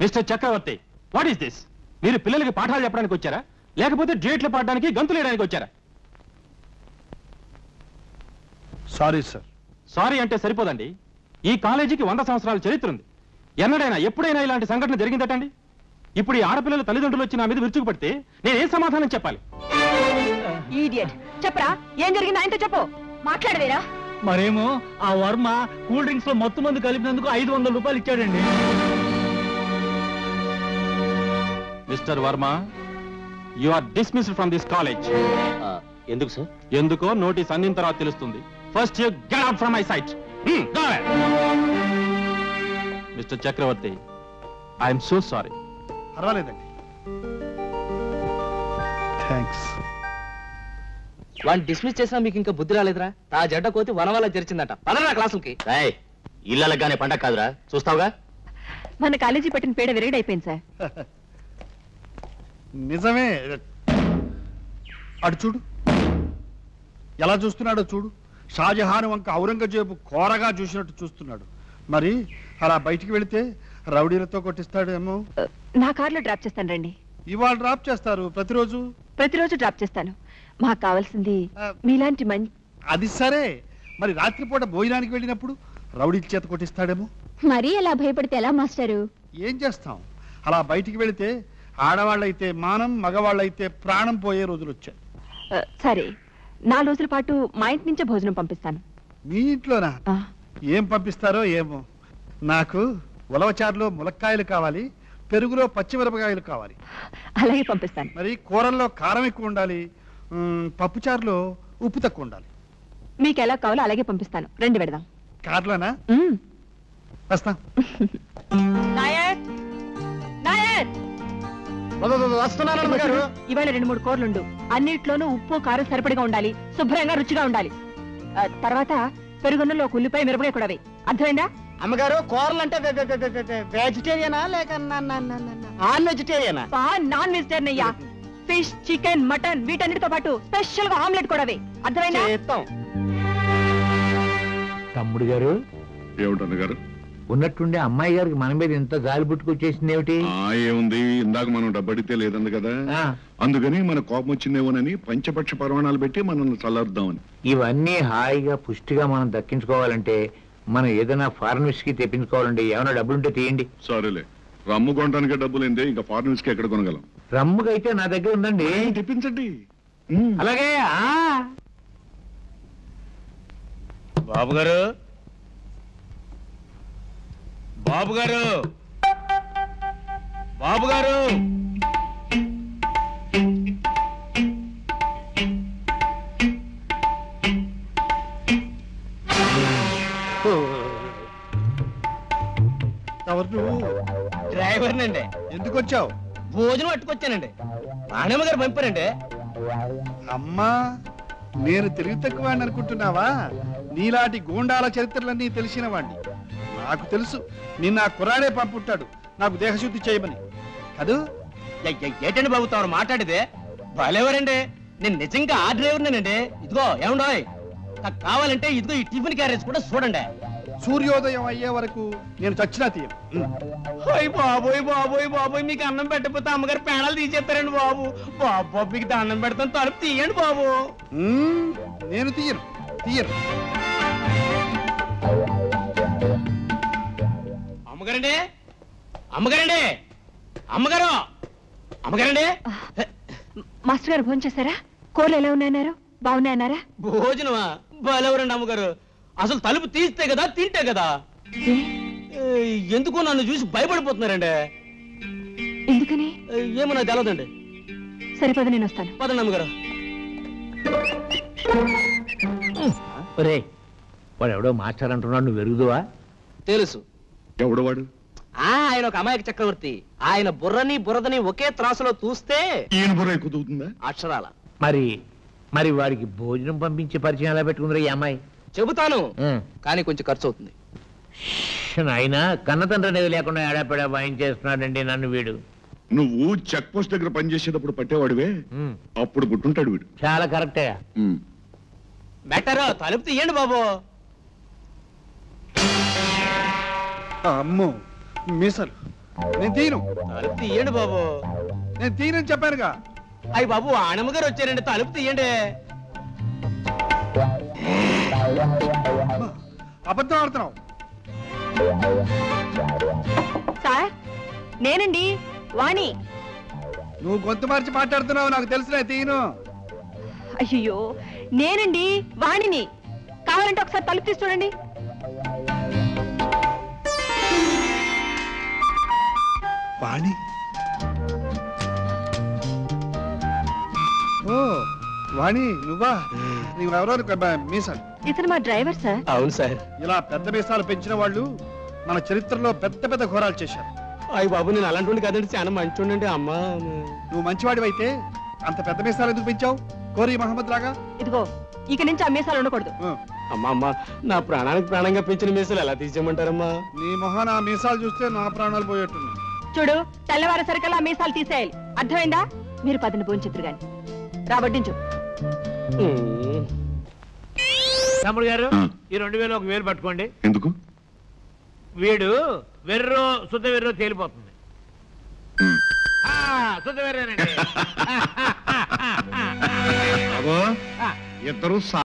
Mister Chakravarthi, what is this? మీరు పిల్లలకి పాఠాలు చెప్పడానికి వచ్చారా, లేకపోతే డ్యూయెట్లు పాడడానికి గంతులు వేయడానికి వచ్చారా? Sorry sir. సారీ అంటే సరిపోదండి. ఈ కాలేజీకి 100 సంవత్సరాల చరిత్ర ఉంది. ఎన్నడైనా ఎప్పుడైనా ఇలాంటి సంఘటన జరిగిందటండి? ఇప్పుడు ఈ ఆడపిల్లల తల్లిదండ్రులు వచ్చి నా మీద విరుచుకుపడితే నేనేం సమాధానం చెప్పాలి? ఈడియట్, చెప్పరా ఏం జరిగింది ఆయనతో చెప్పు. మాట్లాడవేరా? మరేమో ఆ వర్మ కూల్ డ్రింక్స్ లో మొత్తం మంది కలిపినందుకు 500 రూపాయలు ఇచ్చాడండి. Mister Varma, you are dismissed from this college. ఎందుకు సార్? ఎందుకో నోటీస్ అందిన తర్వాత తెలుస్తుంది. First you get out from my sight. Mister Chakravarthi, I'm so sorry. పర్వాలేదండి. థ్యాంక్స్. వాడిని డిస్మిస్ చేసినా మీకు ఇంకా బుద్ధి రాలేదురా? ఆ జడ్డ కోతి వనవాళ్ళ తెరిచిందట. పదరా క్లాసులకి. ఇళ్ళగానే పండగ కాదురా, చూస్తావుగా. మన కాలేజీ పెట్టిన పేడ విరగడైపోయింది సార్. నిజమే. అటు చూడు, ఎలా చూస్తున్నాడో చూడు. షాజహాన్ వంక ఔరంగజేబు కోరగా చూసినట్టు చూస్తున్నాడు. మరి అలా బయటికి వెళితే రౌడీలతో కొట్టిస్తాడేమో. నా కార్లో డ్రాప్ చేస్తాను రండి. ఇవాళ డ్రాప్ చేస్తారు? ప్రతిరోజు డ్రాప్ చేస్తాను. మాకు కావాల్సింది మీలాంటి మంచి. అది సరే, మరి రాత్రిపూట భోజనానికి వెళ్ళినప్పుడు రౌడీల చేత కొట్టిస్తాడేమో. మరీ అలా భయపడితే ఎలా మాస్టరు? ఏం చేస్తాం, అలా బయటికి వెళితే ఆడవాళ్ళైతే మానం, మగవాళ్ళైతే ప్రాణం పోయే రోజులు వచ్చాయి. సరే, 4 రోజుల పాటు మా ఇంటి నుంచే భోజనం పంపిస్తాను. మీ ఇంట్లోనా? ఏం పంపిస్తారో ఏమో. నాకు ఉలవచారులో ములక్కాయలు కావాలి, పెరుగులో పచ్చిమిరపకాయలు కావాలి. అలాగే పంపిస్తాను. మరి కూరల్లో కారం ఎక్కువ ఉండాలి, పప్పుచారులో ఉప్పు తక్కువ ఉండాలి. మీకు ఎలా కావాలో అలాగే పంపిస్తాను. రండి వెడదాం. కార్లోనా? వస్తాం. ఇవాళ 2-3 కూరలుండు. అన్నిట్లోనూ ఉప్పు కారం సరిపడిగా ఉండాలి, శుభ్రంగా రుచిగా ఉండాలి. తర్వాత పెరుగున్నలో ఒక ఉల్లిపాయ మిరపకాయ కూడా వేయి. అర్థమైందా? అమ్మగారు, కూరలు అంటే వెజిటేరియనా లేక నాన్ వెజిటేరియనా? నాన్ వెజిటేరియన్ అయ్యా. ఫిష్, చికెన్, మటన్ వీటన్నిటితో పాటు స్పెషల్ గా ఆమ్లెట్ కూడా వేయి. అర్థమైందా? తమ్ముడు గారు. ఏమిటన్నగారు? ఉన్నట్టుండే అమ్మాయి గారికి మన మీద ఇంత జాలి పుట్టుకొచ్చేసింది ఏమిటి? ఏముంది, ఇందాక మనం డబ్బడితే లేదంది కదా, అందుకని మన కోపం వచ్చిందేమోనని పంచపక్ష పరమాణాలు పెట్టి మనల్ని చల్లారుద్దామని. ఇవన్నీ హాయిగా పుష్టిగా మనం దక్కించుకోవాలంటే మనం ఏదైనా ఫారెన్ విస్కీ తెప్పించుకోవాలండి. ఏమైనా డబ్బులుంటే తీయండి. సరేలే, రమ్ము కొనడానికి డబ్బులేందే, ఇంకా ఫారెన్ విస్కీ ఎక్కడ కొనగలం? రమ్ముకైతే నా దగ్గర ఉందండి. తెప్పించండి. అలాగే. బాబు గారు, బాబు గారు, బాబు గారు. ఎవరు నువ్వు? డ్రైవర్నండి. ఎందుకు వచ్చావు? భోజనం పట్టుకొచ్చానండి. రాణమ్మ గారు పంపారండి. అమ్మా, నేను తెలివి తక్కువాడిని అనుకుంటున్నావా? నీలాంటి గూండాల చరిత్రలన్నీ తెలిసిన వాడిని. నాకు తెలుసు, నిన్న ఆ కుర్రాడే పంపుంటాడు నాకు దేహశుద్ధి చేయమని. కదూ? ఏంటండి బాబు తాను మాట్లాడితే? బాలేవరండి, నేను నిజంగా ఆ డ్రైవర్నేనండి. ఇదిగో ఏమండోయ్, కావాలంటే ఇదిగో ఈ టిఫిన్ క్యారేజ్ కూడా చూడండి. సూర్యోదయం అయ్యే వరకు నేను చచ్చినా తీయం. బాబోయ్ బాబోయ్ బాబోయ్, మీకు అన్నం పెట్టకపోతే అమ్మగారు పేణాలు తీసేస్తారండి బాబు. బాబు మీకు అన్నం పెడతాను, తలుపు తీయండి బాబు. నేను తీయను. అమ్మగారండి, అమ్మగారండి, అమ్మగారు, అమ్మగారండి. మాస్టర్ గారు భోజనం చేశారా? కూరలు ఎలా ఉన్నాయన్నారు? బాగున్నాయన్నారా? భోజనమా? బాలేవరండి అమ్మగారు. అసలు తలుపు తీస్తే కదా తింటే కదా. ఎందుకు నన్ను చూసి భయపడిపోతున్నారండి? ఎందుకని? ఏమో నాకు తెలదండి. సరిపద, నేను వస్తాను. పదండి అమ్మగారు. వాడు ఎవడో మాస్టర్ అంటున్నాడు, నువ్వు ఎరుగుదువా? తెలుసు. ఎవడు వాడు? ఆయన ఒక అమాయక చక్రవర్తి. ఆయన బుర్రని బురదని ఒకే త్రాసులో చూస్తే ఈయన బుర్ర ఎక్కువ తూగుతుందా? అక్షరాల. మరి వాడికి భోజనం పంపించే పరిచయం ఎలా పెట్టుకుందరా ఈ అమ్మాయి? చెబుతాను, కానీ కొంచెం ఖర్చు అవుతుంది. ఆయన కన్నతండ్రి అనేది లేకుండా ఏడాపెడా వాయించేస్తున్నాడండి నన్ను వీడు. నువ్వు చెక్ పోస్ట్ దగ్గర పనిచేసేటప్పుడు పట్టేవాడివే, అప్పుడు పుట్టుంటాడు వీడు. చాలా కరెక్టే. బెటర్, తలుపు తీయండి బాబు. అమ్మో, మీసలు నేను తీయను. తలుపు తీయండి బాబు. నేను తీయనని చెప్పానుగా. అయ్యి బాబు, ఆనమ్మ గారు వచ్చారండి, తలుపు తీయండి. అబద్ధం ఆడుతున్నావు. సార్ నేనండి వాణి. నువ్వు గొంతు మార్చి మాట్లాడుతున్నావు, నాకు తెలుసులే. తీయను. అయ్యో నేనండి వాణిని. కావాలంటే ఒకసారి తలుపు తీసి చూడండి. వాణి? ఓ వాణి, నువ్వా? నువ్వెవరో మీసాలు. ఇతను మా డ్రైవర్ సార్. అవును సార్. ఇలా పెద్ద మీసాలు పెంచిన వాళ్ళు మన చరిత్రలో పెద్ద పెద్ద ఘోరాలు చేశారు. అయ్యి బాబు, నేను అలాంటి కదండి, చాలా మంచి అమ్మా. నువ్వు మంచివాడివైతే అంత పెద్ద మీసాలు ఎందుకు పెంచావు? కోరి మహమ్మద్ లాగా. ఇదిగో ఇక నుంచి ఆ మీసాలు ఉండకూడదు. అమ్మా అమ్మా, నా ప్రాణానికి ప్రాణంగా పెంచిన మీసాలు ఎలా తీసేయమంటారమ్మా? నీ మొహాన ఆ మీసాలు చూస్తే నా ప్రాణాలు పోయేట్టున్నాయి. చూడు, తెల్లవారు సరికల్లా ఆ మీసాలు తీసేయాలి. అర్థమైందా? మీరు పదని భోంచెత్తురు గాని రాబట్టించు. తమ్ముడు గారు, ఆ. ఈ 2000 1000 పట్టుకోండి. ఎందుకు? వీడు వెర్రో శుద్ధ వెర్రో తేలిపోతుంది. శుద్ధ వెర్రేనండి. ఇద్దరు